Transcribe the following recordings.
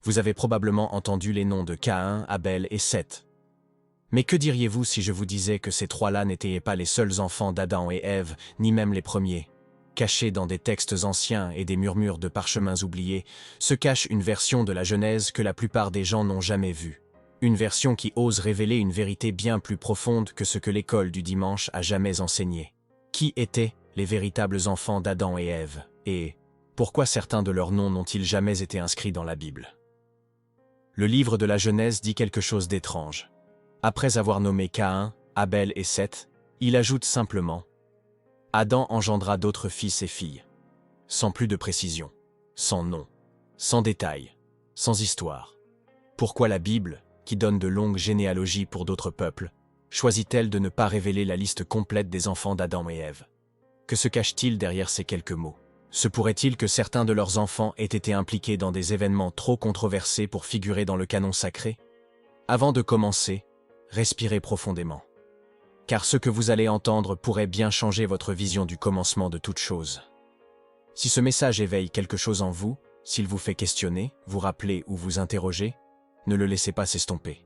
Vous avez probablement entendu les noms de Caïn, Abel et Seth. Mais que diriez-vous si je vous disais que ces trois-là n'étaient pas les seuls enfants d'Adam et Ève, ni même les premiers? Cachés dans des textes anciens et des murmures de parchemins oubliés, se cache une version de la Genèse que la plupart des gens n'ont jamais vue. Une version qui ose révéler une vérité bien plus profonde que ce que l'école du dimanche a jamais enseigné. Qui étaient les véritables enfants d'Adam et Ève, et pourquoi certains de leurs noms n'ont-ils jamais été inscrits dans la Bible? Le livre de la Genèse dit quelque chose d'étrange. Après avoir nommé Caïn, Abel et Seth, il ajoute simplement « Adam engendra d'autres fils et filles », sans plus de précision, sans nom, sans détails, sans histoire. Pourquoi la Bible, qui donne de longues généalogies pour d'autres peuples, choisit-elle de ne pas révéler la liste complète des enfants d'Adam et Ève? Que se cache-t-il derrière ces quelques mots? Se pourrait-il que certains de leurs enfants aient été impliqués dans des événements trop controversés pour figurer dans le canon sacré? Avant de commencer, respirez profondément. Car ce que vous allez entendre pourrait bien changer votre vision du commencement de toute chose. Si ce message éveille quelque chose en vous, s'il vous fait questionner, vous rappeler ou vous interroger, ne le laissez pas s'estomper.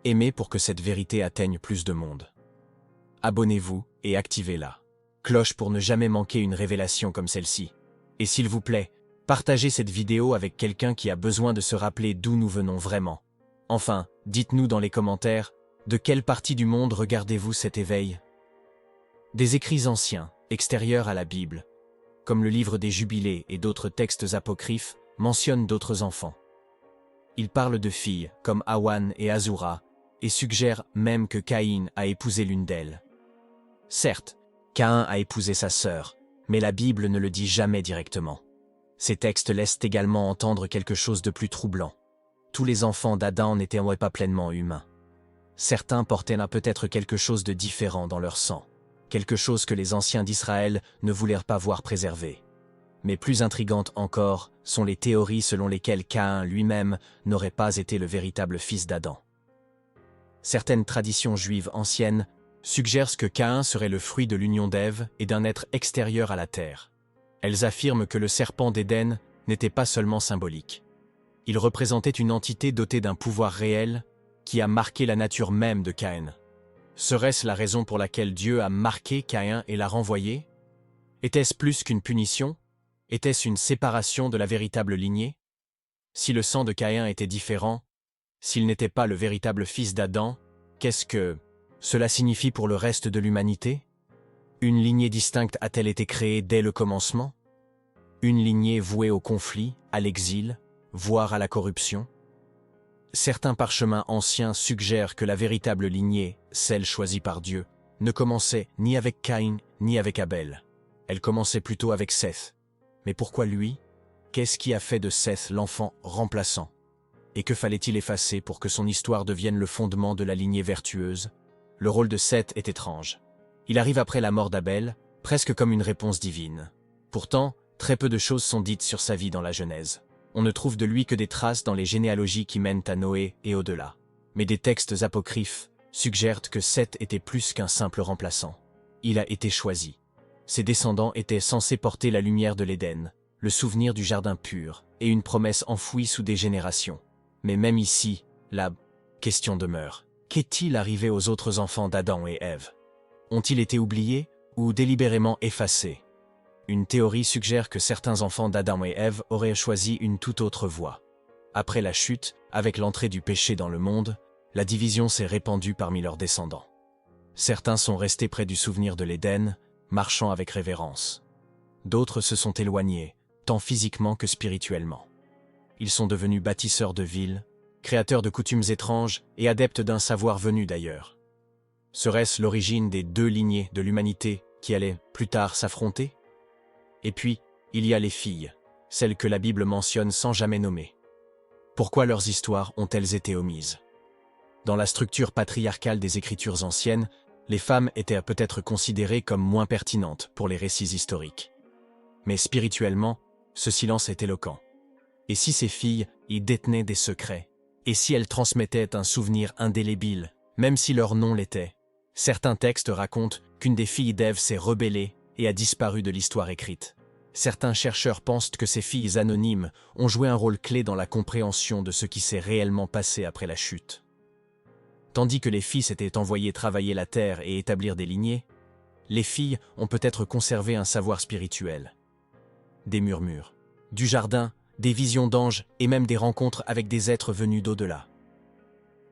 Aimez pour que cette vérité atteigne plus de monde. Abonnez-vous et activez-la cloche pour ne jamais manquer une révélation comme celle-ci. Et s'il vous plaît, partagez cette vidéo avec quelqu'un qui a besoin de se rappeler d'où nous venons vraiment. Enfin, dites-nous dans les commentaires, de quelle partie du monde regardez-vous cet éveil? Des écrits anciens, extérieurs à la Bible, comme le livre des Jubilés et d'autres textes apocryphes, mentionnent d'autres enfants. Ils parlent de filles, comme Awan et Azura, et suggèrent même que Caïn a épousé l'une d'elles. Certes, Caïn a épousé sa sœur, mais la Bible ne le dit jamais directement. Ces textes laissent également entendre quelque chose de plus troublant. Tous les enfants d'Adam n'étaient pas pleinement humains. Certains portaient là peut-être quelque chose de différent dans leur sang, quelque chose que les anciens d'Israël ne voulaient pas voir préservé. Mais plus intrigantes encore sont les théories selon lesquelles Caïn lui-même n'aurait pas été le véritable fils d'Adam. Certaines traditions juives anciennes suggèrent que Caïn serait le fruit de l'union d'Ève et d'un être extérieur à la terre. Elles affirment que le serpent d'Éden n'était pas seulement symbolique. Il représentait une entité dotée d'un pouvoir réel qui a marqué la nature même de Caïn. Serait-ce la raison pour laquelle Dieu a marqué Caïn et l'a renvoyé? Était-ce plus qu'une punition? Était-ce une séparation de la véritable lignée? Si le sang de Caïn était différent, s'il n'était pas le véritable fils d'Adam, qu'est-ce que cela signifie pour le reste de l'humanité? Une lignée distincte a-t-elle été créée dès le commencement? Une lignée vouée au conflit, à l'exil, voire à la corruption? Certains parchemins anciens suggèrent que la véritable lignée, celle choisie par Dieu, ne commençait ni avec Caïn ni avec Abel. Elle commençait plutôt avec Seth. Mais pourquoi lui? Qu'est-ce qui a fait de Seth l'enfant remplaçant? Et que fallait-il effacer pour que son histoire devienne le fondement de la lignée vertueuse? Le rôle de Seth est étrange. Il arrive après la mort d'Abel, presque comme une réponse divine. Pourtant, très peu de choses sont dites sur sa vie dans la Genèse. On ne trouve de lui que des traces dans les généalogies qui mènent à Noé et au-delà. Mais des textes apocryphes suggèrent que Seth était plus qu'un simple remplaçant. Il a été choisi. Ses descendants étaient censés porter la lumière de l'Éden, le souvenir du jardin pur, et une promesse enfouie sous des générations. Mais même ici, la question demeure. Qu'est-il arrivé aux autres enfants d'Adam et Ève? Ont-ils été oubliés ou délibérément effacés? Une théorie suggère que certains enfants d'Adam et Ève auraient choisi une toute autre voie. Après la chute, avec l'entrée du péché dans le monde, la division s'est répandue parmi leurs descendants. Certains sont restés près du souvenir de l'Éden, marchant avec révérence. D'autres se sont éloignés, tant physiquement que spirituellement. Ils sont devenus bâtisseurs de villes, créateurs de coutumes étranges et adeptes d'un savoir venu d'ailleurs. Serait-ce l'origine des deux lignées de l'humanité qui allaient plus tard s'affronter? Et puis, il y a les filles, celles que la Bible mentionne sans jamais nommer. Pourquoi leurs histoires ont-elles été omises? Dans la structure patriarcale des Écritures anciennes, les femmes étaient peut-être considérées comme moins pertinentes pour les récits historiques. Mais spirituellement, ce silence est éloquent. Et si ces filles y détenaient des secrets? Et si elles transmettaient un souvenir indélébile, même si leur nom l'était? Certains textes racontent qu'une des filles d'Ève s'est rebellée et a disparu de l'histoire écrite. Certains chercheurs pensent que ces filles anonymes ont joué un rôle clé dans la compréhension de ce qui s'est réellement passé après la chute. Tandis que les fils étaient envoyés travailler la terre et établir des lignées, les filles ont peut-être conservé un savoir spirituel. Des murmures, du jardin, des visions d'anges et même des rencontres avec des êtres venus d'au-delà.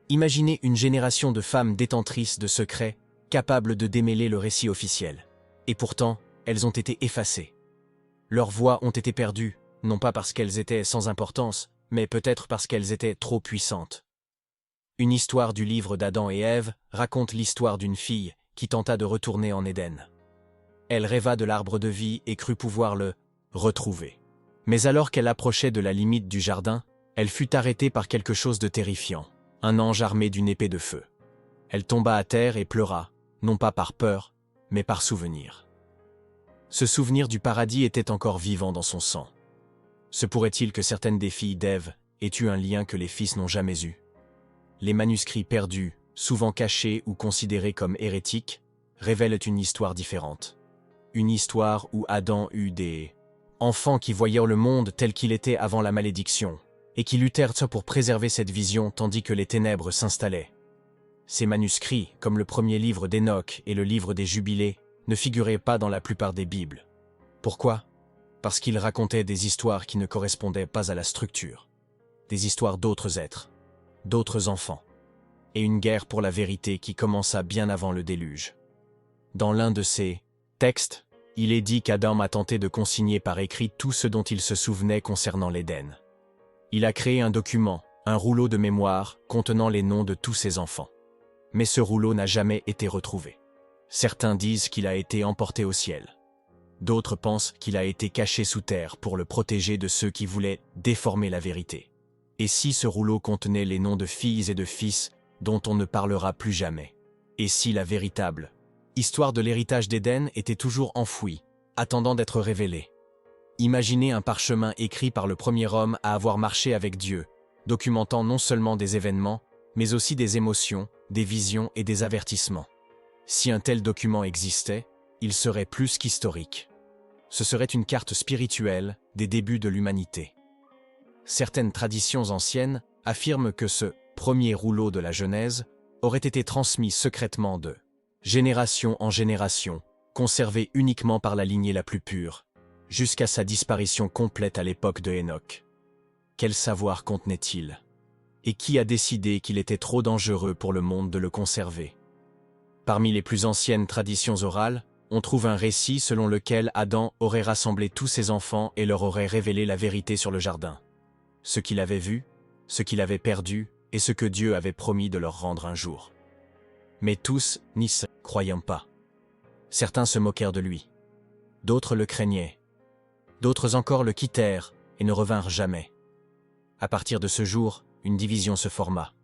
Imaginez une génération de femmes détentrices de secrets, capables de démêler le récit officiel. Et pourtant, elles ont été effacées. Leurs voix ont été perdues, non pas parce qu'elles étaient sans importance, mais peut-être parce qu'elles étaient trop puissantes. Une histoire du livre d'Adam et Ève raconte l'histoire d'une fille qui tenta de retourner en Éden. Elle rêva de l'arbre de vie et crut pouvoir le retrouver. Mais alors qu'elle approchait de la limite du jardin, elle fut arrêtée par quelque chose de terrifiant, un ange armé d'une épée de feu. Elle tomba à terre et pleura, non pas par peur, mais par souvenir. Ce souvenir du paradis était encore vivant dans son sang. Se pourrait-il que certaines des filles d'Ève aient eu un lien que les fils n'ont jamais eu? Les manuscrits perdus, souvent cachés ou considérés comme hérétiques, révèlent une histoire différente. Une histoire où Adam eut des enfants qui voyaient le monde tel qu'il était avant la malédiction, et qui luttèrent pour préserver cette vision tandis que les ténèbres s'installaient. Ces manuscrits, comme le premier livre d'Enoch et le livre des Jubilés, ne figuraient pas dans la plupart des Bibles. Pourquoi? Parce qu'ils racontaient des histoires qui ne correspondaient pas à la structure. Des histoires d'autres êtres, d'autres enfants, et une guerre pour la vérité qui commença bien avant le déluge. Dans l'un de ces textes, il est dit qu'Adam a tenté de consigner par écrit tout ce dont il se souvenait concernant l'Éden. Il a créé un document, un rouleau de mémoire contenant les noms de tous ses enfants. Mais ce rouleau n'a jamais été retrouvé. Certains disent qu'il a été emporté au ciel. D'autres pensent qu'il a été caché sous terre pour le protéger de ceux qui voulaient déformer la vérité. Et si ce rouleau contenait les noms de filles et de fils dont on ne parlera plus jamais? Et si la véritable histoire de l'héritage d'Éden était toujours enfouie, attendant d'être révélée? Imaginez un parchemin écrit par le premier homme à avoir marché avec Dieu, documentant non seulement des événements, mais aussi des émotions, des visions et des avertissements. Si un tel document existait, il serait plus qu'historique. Ce serait une carte spirituelle des débuts de l'humanité. Certaines traditions anciennes affirment que ce premier rouleau de la Genèse aurait été transmis secrètement de génération en génération, conservé uniquement par la lignée la plus pure, jusqu'à sa disparition complète à l'époque de Enoch. Quel savoir contenait-il? Et qui a décidé qu'il était trop dangereux pour le monde de le conserver? Parmi les plus anciennes traditions orales, on trouve un récit selon lequel Adam aurait rassemblé tous ses enfants et leur aurait révélé la vérité sur le jardin. Ce qu'il avait vu, ce qu'il avait perdu et ce que Dieu avait promis de leur rendre un jour. Mais tous n'y se croyant pas. Certains se moquèrent de lui. D'autres le craignaient. D'autres encore le quittèrent et ne revinrent jamais. À partir de ce jour, une division se forma.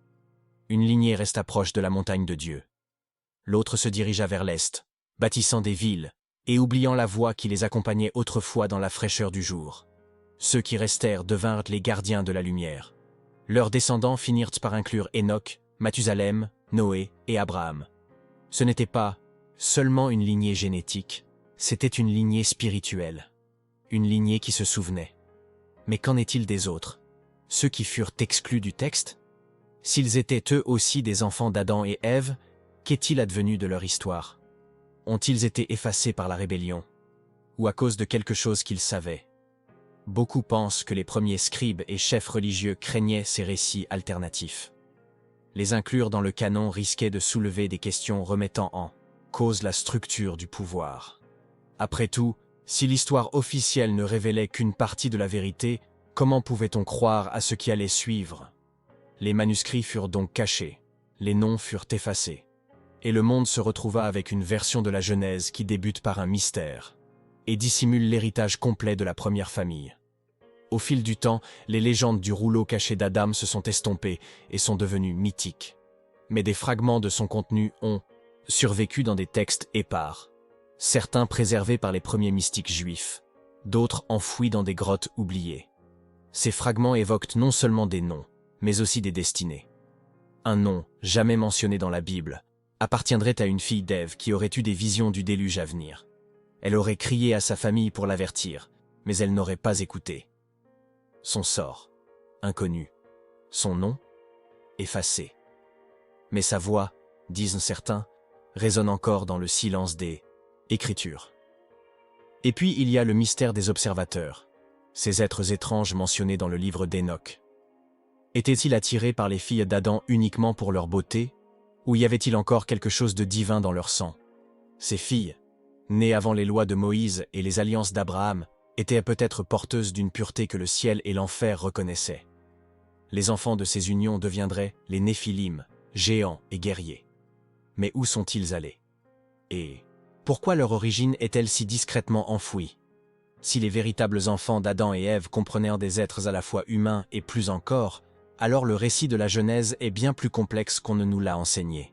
Une lignée resta proche de la montagne de Dieu. L'autre se dirigea vers l'est, bâtissant des villes, et oubliant la voie qui les accompagnait autrefois dans la fraîcheur du jour. Ceux qui restèrent devinrent les gardiens de la lumière. Leurs descendants finirent par inclure Enoch, Mathusalem, Noé et Abraham. Ce n'était pas seulement une lignée génétique, c'était une lignée spirituelle. Une lignée qui se souvenait. Mais qu'en est-il des autres? Ceux qui furent exclus du texte? S'ils étaient eux aussi des enfants d'Adam et Ève, qu'est-il advenu de leur histoire? Ont-ils été effacés par la rébellion? Ou à cause de quelque chose qu'ils savaient? Beaucoup pensent que les premiers scribes et chefs religieux craignaient ces récits alternatifs. Les inclure dans le canon risquait de soulever des questions remettant en cause la structure du pouvoir. Après tout, si l'histoire officielle ne révélait qu'une partie de la vérité, comment pouvait-on croire à ce qui allait suivre? Les manuscrits furent donc cachés, les noms furent effacés, et le monde se retrouva avec une version de la Genèse qui débute par un mystère et dissimule l'héritage complet de la première famille. Au fil du temps, les légendes du rouleau caché d'Adam se sont estompées et sont devenues mythiques. Mais des fragments de son contenu ont survécu dans des textes épars, certains préservés par les premiers mystiques juifs, d'autres enfouis dans des grottes oubliées. Ces fragments évoquent non seulement des noms, mais aussi des destinées. Un nom, jamais mentionné dans la Bible, appartiendrait à une fille d'Ève qui aurait eu des visions du déluge à venir. Elle aurait crié à sa famille pour l'avertir, mais elle n'aurait pas écouté. Son sort, inconnu. Son nom, effacé. Mais sa voix, disent certains, résonne encore dans le silence des Écritures. Et puis il y a le mystère des observateurs, ces êtres étranges mentionnés dans le livre d'Enoch. Étaient-ils attirés par les filles d'Adam uniquement pour leur beauté, ou y avait-il encore quelque chose de divin dans leur sang? Ces filles, nées avant les lois de Moïse et les alliances d'Abraham, étaient peut-être porteuses d'une pureté que le ciel et l'enfer reconnaissaient. Les enfants de ces unions deviendraient les Néphilim, géants et guerriers. Mais où sont-ils allés? Et pourquoi leur origine est-elle si discrètement enfouie? Si les véritables enfants d'Adam et Ève comprenaient des êtres à la fois humains et plus encore, alors le récit de la Genèse est bien plus complexe qu'on ne nous l'a enseigné.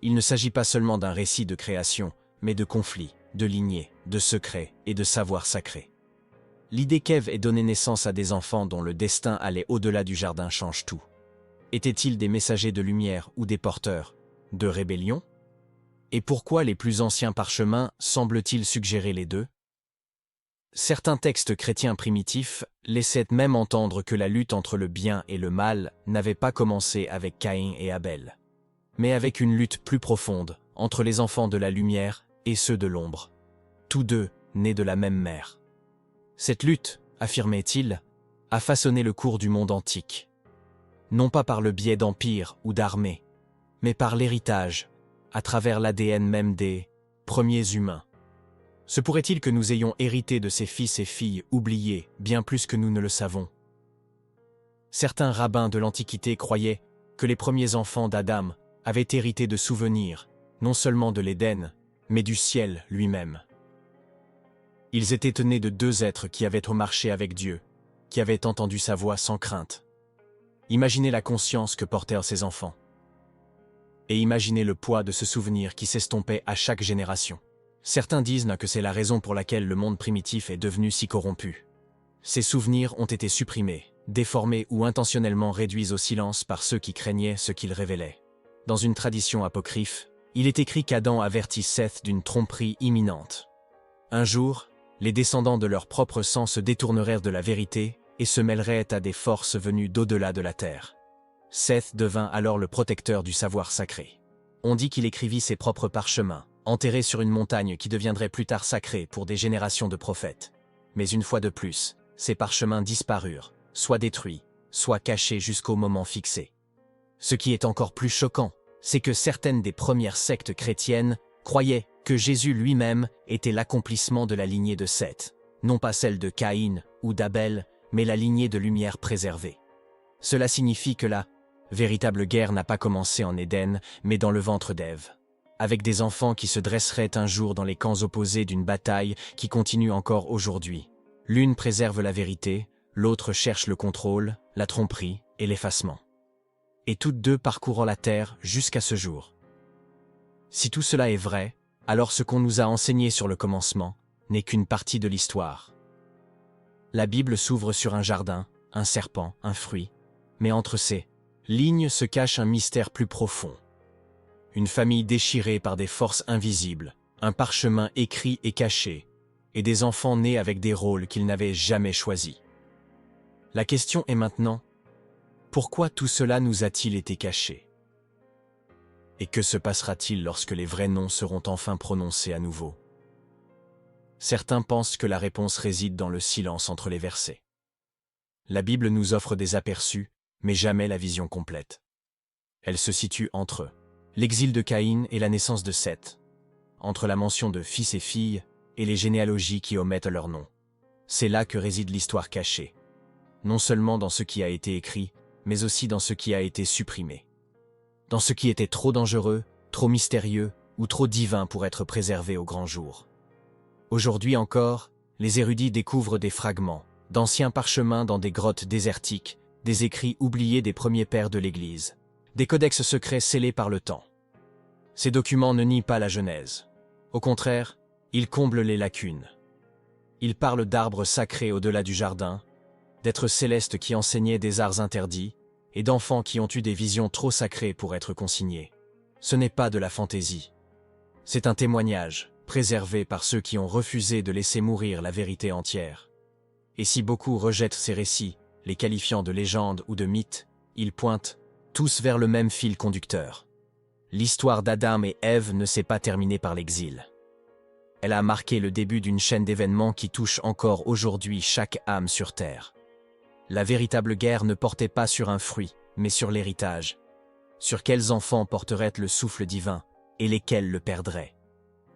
Il ne s'agit pas seulement d'un récit de création, mais de conflits, de lignées, de secrets et de savoirs sacrés. L'idée qu'Ève ait donné naissance à des enfants dont le destin allait au-delà du jardin change tout. Étaient-ils des messagers de lumière ou des porteurs de rébellion? Et pourquoi les plus anciens parchemins semblent-ils suggérer les deux? Certains textes chrétiens primitifs laissaient même entendre que la lutte entre le bien et le mal n'avait pas commencé avec Caïn et Abel, mais avec une lutte plus profonde entre les enfants de la lumière et ceux de l'ombre, tous deux nés de la même mère. Cette lutte, affirmait-il, a façonné le cours du monde antique, non pas par le biais d'empires ou d'armées, mais par l'héritage, à travers l'ADN même des premiers humains. Se pourrait-il que nous ayons hérité de ces fils et filles oubliés bien plus que nous ne le savons? Certains rabbins de l'Antiquité croyaient que les premiers enfants d'Adam avaient hérité de souvenirs, non seulement de l'Éden, mais du ciel lui-même. Ils étaient nés de deux êtres qui avaient marché avec Dieu, qui avaient entendu sa voix sans crainte. Imaginez la conscience que portèrent ces enfants. Et imaginez le poids de ce souvenir qui s'estompait à chaque génération. Certains disent que c'est la raison pour laquelle le monde primitif est devenu si corrompu. Ces souvenirs ont été supprimés, déformés ou intentionnellement réduits au silence par ceux qui craignaient ce qu'ils révélaient. Dans une tradition apocryphe, il est écrit qu'Adam avertit Seth d'une tromperie imminente. Un jour, les descendants de leur propre sang se détourneraient de la vérité et se mêleraient à des forces venues d'au-delà de la terre. Seth devint alors le protecteur du savoir sacré. On dit qu'il écrivit ses propres parchemins, enterrés sur une montagne qui deviendrait plus tard sacrée pour des générations de prophètes. Mais une fois de plus, ces parchemins disparurent, soit détruits, soit cachés jusqu'au moment fixé. Ce qui est encore plus choquant, c'est que certaines des premières sectes chrétiennes croyaient que Jésus lui-même était l'accomplissement de la lignée de Seth, non pas celle de Caïn ou d'Abel, mais la lignée de lumière préservée. Cela signifie que la véritable guerre n'a pas commencé en Éden, mais dans le ventre d'Ève, avec des enfants qui se dresseraient un jour dans les camps opposés d'une bataille qui continue encore aujourd'hui. L'une préserve la vérité, l'autre cherche le contrôle, la tromperie et l'effacement. Et toutes deux parcourant la terre jusqu'à ce jour. Si tout cela est vrai, alors ce qu'on nous a enseigné sur le commencement n'est qu'une partie de l'histoire. La Bible s'ouvre sur un jardin, un serpent, un fruit, mais entre ces lignes se cache un mystère plus profond. Une famille déchirée par des forces invisibles, un parchemin écrit et caché, et des enfants nés avec des rôles qu'ils n'avaient jamais choisis. La question est maintenant, pourquoi tout cela nous a-t-il été caché? Et que se passera-t-il lorsque les vrais noms seront enfin prononcés à nouveau? Certains pensent que la réponse réside dans le silence entre les versets. La Bible nous offre des aperçus, mais jamais la vision complète. Elle se situe entre l'exil de Caïn et la naissance de Seth, entre la mention de fils et filles et les généalogies qui omettent leurs noms. C'est là que réside l'histoire cachée, non seulement dans ce qui a été écrit, mais aussi dans ce qui a été supprimé. Dans ce qui était trop dangereux, trop mystérieux ou trop divin pour être préservé au grand jour. Aujourd'hui encore, les érudits découvrent des fragments, d'anciens parchemins dans des grottes désertiques, des écrits oubliés des premiers pères de l'Église, des codex secrets scellés par le temps. Ces documents ne nient pas la Genèse. Au contraire, ils comblent les lacunes. Ils parlent d'arbres sacrés au-delà du jardin, d'êtres célestes qui enseignaient des arts interdits, et d'enfants qui ont eu des visions trop sacrées pour être consignés. Ce n'est pas de la fantaisie. C'est un témoignage, préservé par ceux qui ont refusé de laisser mourir la vérité entière. Et si beaucoup rejettent ces récits, les qualifiant de légendes ou de mythes, ils pointent tous vers le même fil conducteur. L'histoire d'Adam et Ève ne s'est pas terminée par l'exil. Elle a marqué le début d'une chaîne d'événements qui touche encore aujourd'hui chaque âme sur Terre. La véritable guerre ne portait pas sur un fruit, mais sur l'héritage. Sur quels enfants porteraient le souffle divin, et lesquels le perdraient.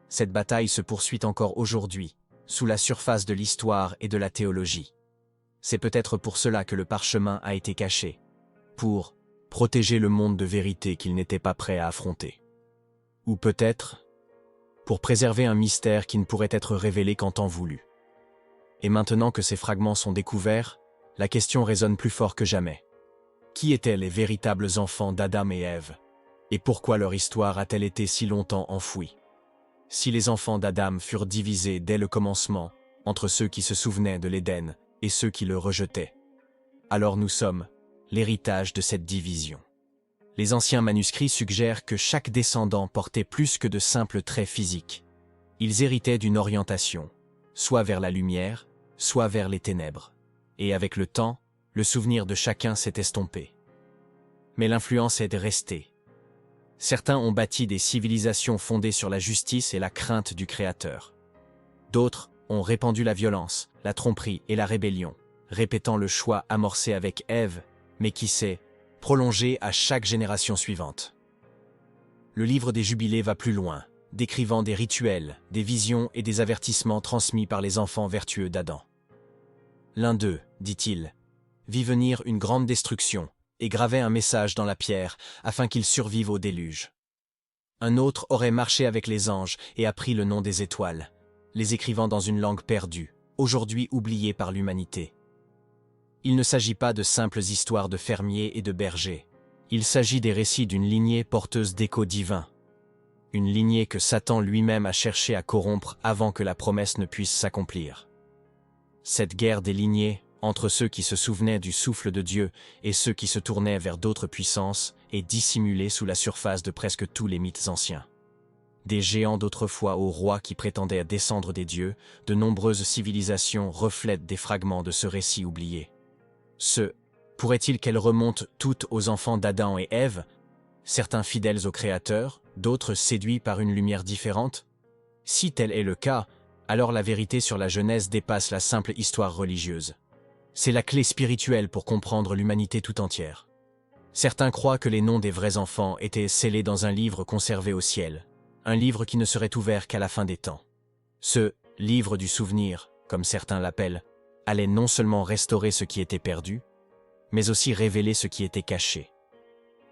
Cette bataille se poursuit encore aujourd'hui, sous la surface de l'histoire et de la théologie. C'est peut-être pour cela que le parchemin a été caché, pour protéger le monde de vérité qu'il n'était pas prêt à affronter. Ou peut-être pour préserver un mystère qui ne pourrait être révélé qu'en temps voulu. Et maintenant que ces fragments sont découverts, la question résonne plus fort que jamais. Qui étaient les véritables enfants d'Adam et Ève? Et pourquoi leur histoire a-t-elle été si longtemps enfouie? Si les enfants d'Adam furent divisés dès le commencement, entre ceux qui se souvenaient de l'Éden et ceux qui le rejetaient, alors nous sommes l'héritage de cette division. Les anciens manuscrits suggèrent que chaque descendant portait plus que de simples traits physiques. Ils héritaient d'une orientation, soit vers la lumière, soit vers les ténèbres. Et avec le temps, le souvenir de chacun s'est estompé. Mais l'influence est restée. Certains ont bâti des civilisations fondées sur la justice et la crainte du Créateur. D'autres ont répandu la violence, la tromperie et la rébellion, répétant le choix amorcé avec Ève, mais qui s'est prolongé à chaque génération suivante. Le livre des Jubilés va plus loin, décrivant des rituels, des visions et des avertissements transmis par les enfants vertueux d'Adam. L'un d'eux, dit-il, vit venir une grande destruction et gravait un message dans la pierre afin qu'il survive au déluge. Un autre aurait marché avec les anges et appris le nom des étoiles, les écrivant dans une langue perdue, aujourd'hui oubliée par l'humanité. Il ne s'agit pas de simples histoires de fermiers et de bergers. Il s'agit des récits d'une lignée porteuse d'échos divins. Une lignée que Satan lui-même a cherché à corrompre avant que la promesse ne puisse s'accomplir. Cette guerre des lignées, entre ceux qui se souvenaient du souffle de Dieu et ceux qui se tournaient vers d'autres puissances, est dissimulée sous la surface de presque tous les mythes anciens. Des géants d'autrefois aux rois qui prétendaient descendre des dieux, de nombreuses civilisations reflètent des fragments de ce récit oublié. Pourrait-il qu'elles remontent toutes aux enfants d'Adam et Ève, certains fidèles au Créateur, d'autres séduits par une lumière différente? Si tel est le cas, alors la vérité sur la Genèse dépasse la simple histoire religieuse. C'est la clé spirituelle pour comprendre l'humanité tout entière. Certains croient que les noms des vrais enfants étaient scellés dans un livre conservé au ciel, un livre qui ne serait ouvert qu'à la fin des temps. Ce « livre du souvenir », comme certains l'appellent, allait non seulement restaurer ce qui était perdu, mais aussi révéler ce qui était caché.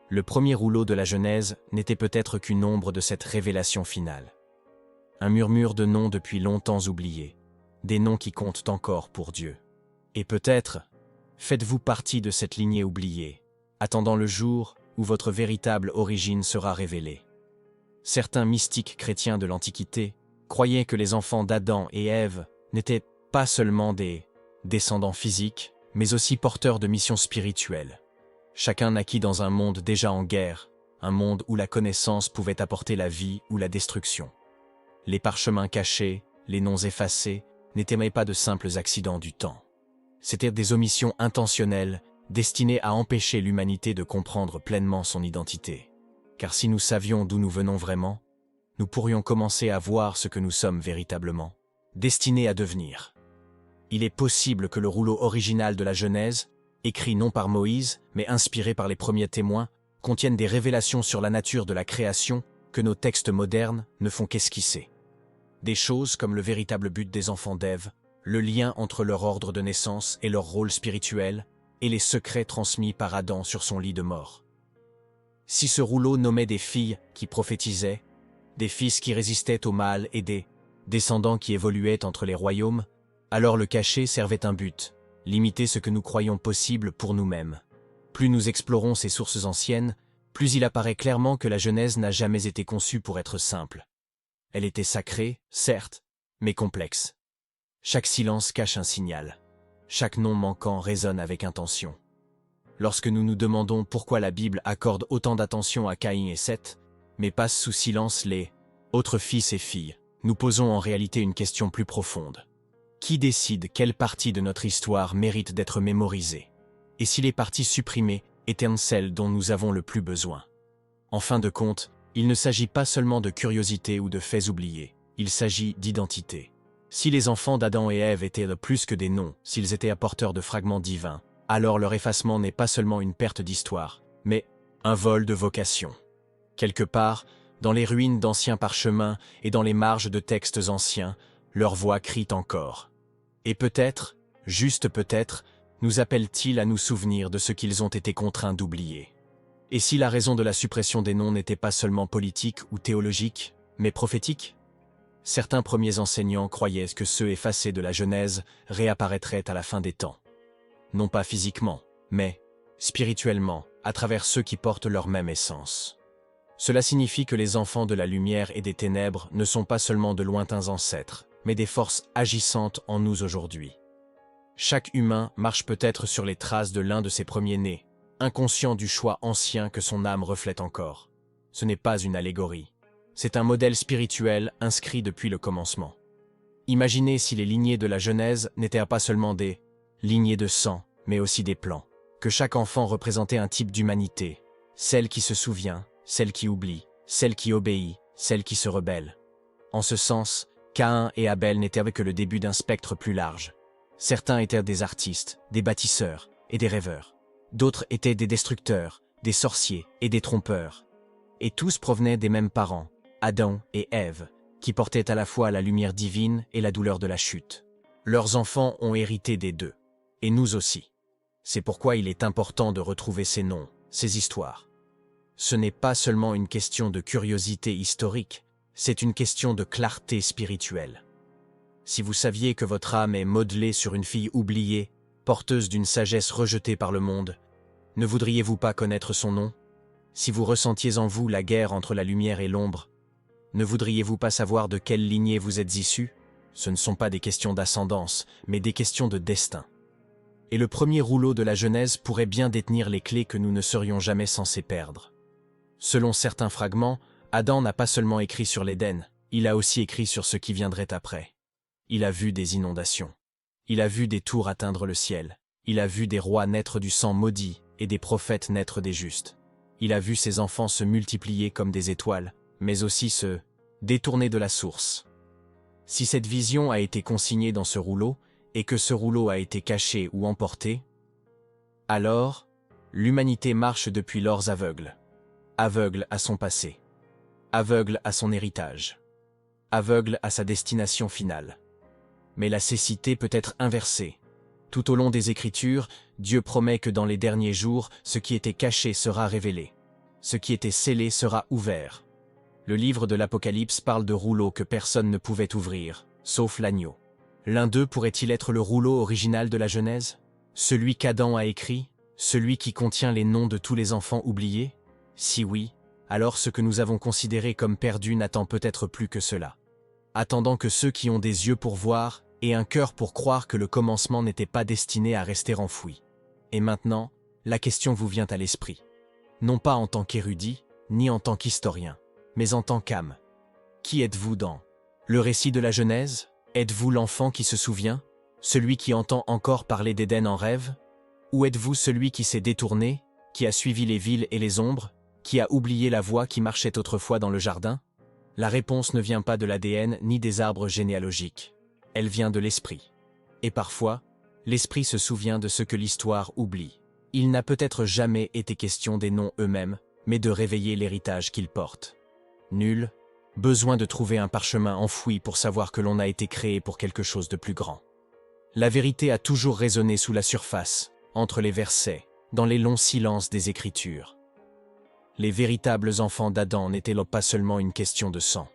Le premier rouleau de la Genèse n'était peut-être qu'une ombre de cette révélation finale. Un murmure de noms depuis longtemps oubliés, des noms qui comptent encore pour Dieu. Et peut-être, faites-vous partie de cette lignée oubliée, attendant le jour où votre véritable origine sera révélée. Certains mystiques chrétiens de l'Antiquité croyaient que les enfants d'Adam et Ève n'étaient pas seulement des descendants physiques, mais aussi porteurs de missions spirituelles. Chacun naquit dans un monde déjà en guerre, un monde où la connaissance pouvait apporter la vie ou la destruction. Les parchemins cachés, les noms effacés, n'étaient pas de simples accidents du temps. C'étaient des omissions intentionnelles, destinées à empêcher l'humanité de comprendre pleinement son identité. Car si nous savions d'où nous venons vraiment, nous pourrions commencer à voir ce que nous sommes véritablement, destinés à devenir. Il est possible que le rouleau original de la Genèse, écrit non par Moïse, mais inspiré par les premiers témoins, contienne des révélations sur la nature de la création que nos textes modernes ne font qu'esquisser. Des choses comme le véritable but des enfants d'Ève, le lien entre leur ordre de naissance et leur rôle spirituel, et les secrets transmis par Adam sur son lit de mort. Si ce rouleau nommait des filles qui prophétisaient, des fils qui résistaient au mal et des descendants qui évoluaient entre les royaumes, alors le cacher servait un but, limiter ce que nous croyons possible pour nous-mêmes. Plus nous explorons ces sources anciennes, plus il apparaît clairement que la Genèse n'a jamais été conçue pour être simple. Elle était sacrée, certes, mais complexe. Chaque silence cache un signal. Chaque nom manquant résonne avec intention. Lorsque nous nous demandons pourquoi la Bible accorde autant d'attention à Caïn et Seth, mais passe sous silence les autres fils et filles, nous posons en réalité une question plus profonde. Qui décide quelle partie de notre histoire mérite d'être mémorisée? Et si les parties supprimées étaient celles dont nous avons le plus besoin? En fin de compte, il ne s'agit pas seulement de curiosité ou de faits oubliés, il s'agit d'identité. Si les enfants d'Adam et Ève étaient plus que des noms, s'ils étaient apporteurs de fragments divins, alors leur effacement n'est pas seulement une perte d'histoire, mais un vol de vocation. Quelque part, dans les ruines d'anciens parchemins et dans les marges de textes anciens, leur voix crie encore. Et peut-être, juste peut-être, nous appellent-ils à nous souvenir de ce qu'ils ont été contraints d'oublier. Et si la raison de la suppression des noms n'était pas seulement politique ou théologique, mais prophétique? Certains premiers enseignants croyaient que ceux effacés de la Genèse réapparaîtraient à la fin des temps. Non pas physiquement, mais spirituellement, à travers ceux qui portent leur même essence. Cela signifie que les enfants de la lumière et des ténèbres ne sont pas seulement de lointains ancêtres, mais des forces agissantes en nous aujourd'hui. Chaque humain marche peut-être sur les traces de l'un de ses premiers-nés, inconscient du choix ancien que son âme reflète encore. Ce n'est pas une allégorie. C'est un modèle spirituel inscrit depuis le commencement. Imaginez si les lignées de la Genèse n'étaient pas seulement des lignées de sang, mais aussi des plans, que chaque enfant représentait un type d'humanité, celle qui se souvient, celle qui oublie, celle qui obéit, celle qui se rebelle. En ce sens, Caïn et Abel n'étaient que le début d'un spectre plus large. Certains étaient des artistes, des bâtisseurs et des rêveurs. D'autres étaient des destructeurs, des sorciers et des trompeurs. Et tous provenaient des mêmes parents, Adam et Ève, qui portaient à la fois la lumière divine et la douleur de la chute. Leurs enfants ont hérité des deux, et nous aussi. C'est pourquoi il est important de retrouver ces noms, ces histoires. Ce n'est pas seulement une question de curiosité historique, c'est une question de clarté spirituelle. Si vous saviez que votre âme est modelée sur une fille oubliée, porteuse d'une sagesse rejetée par le monde, ne voudriez-vous pas connaître son nom? Si vous ressentiez en vous la guerre entre la lumière et l'ombre, ne voudriez-vous pas savoir de quelle lignée vous êtes issus? Ce ne sont pas des questions d'ascendance, mais des questions de destin. Et le premier rouleau de la Genèse pourrait bien détenir les clés que nous ne serions jamais censés perdre. Selon certains fragments, Adam n'a pas seulement écrit sur l'Éden, il a aussi écrit sur ce qui viendrait après. Il a vu des inondations. Il a vu des tours atteindre le ciel. Il a vu des rois naître du sang maudit et des prophètes naître des justes. Il a vu ses enfants se multiplier comme des étoiles, mais aussi se détourner de la source. Si cette vision a été consignée dans ce rouleau, et que ce rouleau a été caché ou emporté, alors, l'humanité marche depuis lors aveugle. Aveugle à son passé. Aveugle à son héritage. Aveugle à sa destination finale. Mais la cécité peut être inversée. Tout au long des Écritures, Dieu promet que dans les derniers jours, ce qui était caché sera révélé. Ce qui était scellé sera ouvert. Le livre de l'Apocalypse parle de rouleaux que personne ne pouvait ouvrir, sauf l'agneau. L'un d'eux pourrait-il être le rouleau original de la Genèse? Celui qu'Adam a écrit? Celui qui contient les noms de tous les enfants oubliés? Si oui, alors ce que nous avons considéré comme perdu n'attend peut-être plus que cela. Attendant que ceux qui ont des yeux pour voir et un cœur pour croire que le commencement n'était pas destiné à rester enfoui. Et maintenant, la question vous vient à l'esprit. Non pas en tant qu'érudit, ni en tant qu'historien, mais en tant qu'âme. Qui êtes-vous dans le récit de la Genèse? Êtes-vous l'enfant qui se souvient? Celui qui entend encore parler d'Éden en rêve? Ou êtes-vous celui qui s'est détourné, qui a suivi les villes et les ombres, qui a oublié la voie qui marchait autrefois dans le jardin? La réponse ne vient pas de l'ADN ni des arbres généalogiques. Elle vient de l'esprit. Et parfois, l'esprit se souvient de ce que l'histoire oublie. Il n'a peut-être jamais été question des noms eux-mêmes, mais de réveiller l'héritage qu'ils portent. Nul besoin de trouver un parchemin enfoui pour savoir que l'on a été créé pour quelque chose de plus grand. La vérité a toujours résonné sous la surface, entre les versets, dans les longs silences des Écritures. Les véritables enfants d'Adam n'étaient pas seulement une question de sang.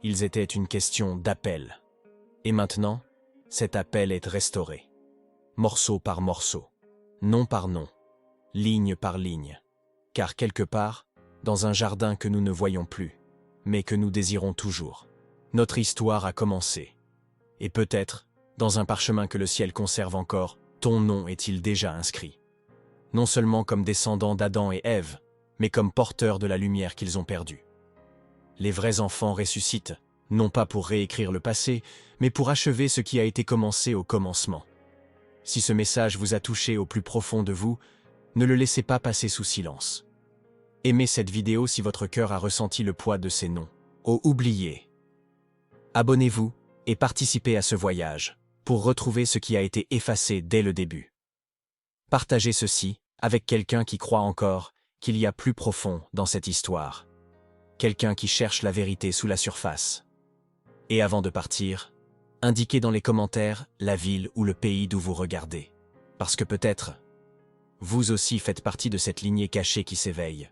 Ils étaient une question d'appel. Et maintenant, cet appel est restauré. Morceau par morceau, nom par nom, ligne par ligne. Car quelque part, dans un jardin que nous ne voyons plus, mais que nous désirons toujours, notre histoire a commencé. Et peut-être, dans un parchemin que le ciel conserve encore, ton nom est-il déjà inscrit. Non seulement comme descendant d'Adam et Ève, mais comme porteurs de la lumière qu'ils ont perdue. Les vrais enfants ressuscitent, non pas pour réécrire le passé, mais pour achever ce qui a été commencé au commencement. Si ce message vous a touché au plus profond de vous, ne le laissez pas passer sous silence. Aimez cette vidéo si votre cœur a ressenti le poids de ces noms. Oubliez. Abonnez-vous et participez à ce voyage pour retrouver ce qui a été effacé dès le début. Partagez ceci avec quelqu'un qui croit encore qu'il y a plus profond dans cette histoire. Quelqu'un qui cherche la vérité sous la surface. Et avant de partir, indiquez dans les commentaires la ville ou le pays d'où vous regardez. Parce que peut-être, vous aussi faites partie de cette lignée cachée qui s'éveille.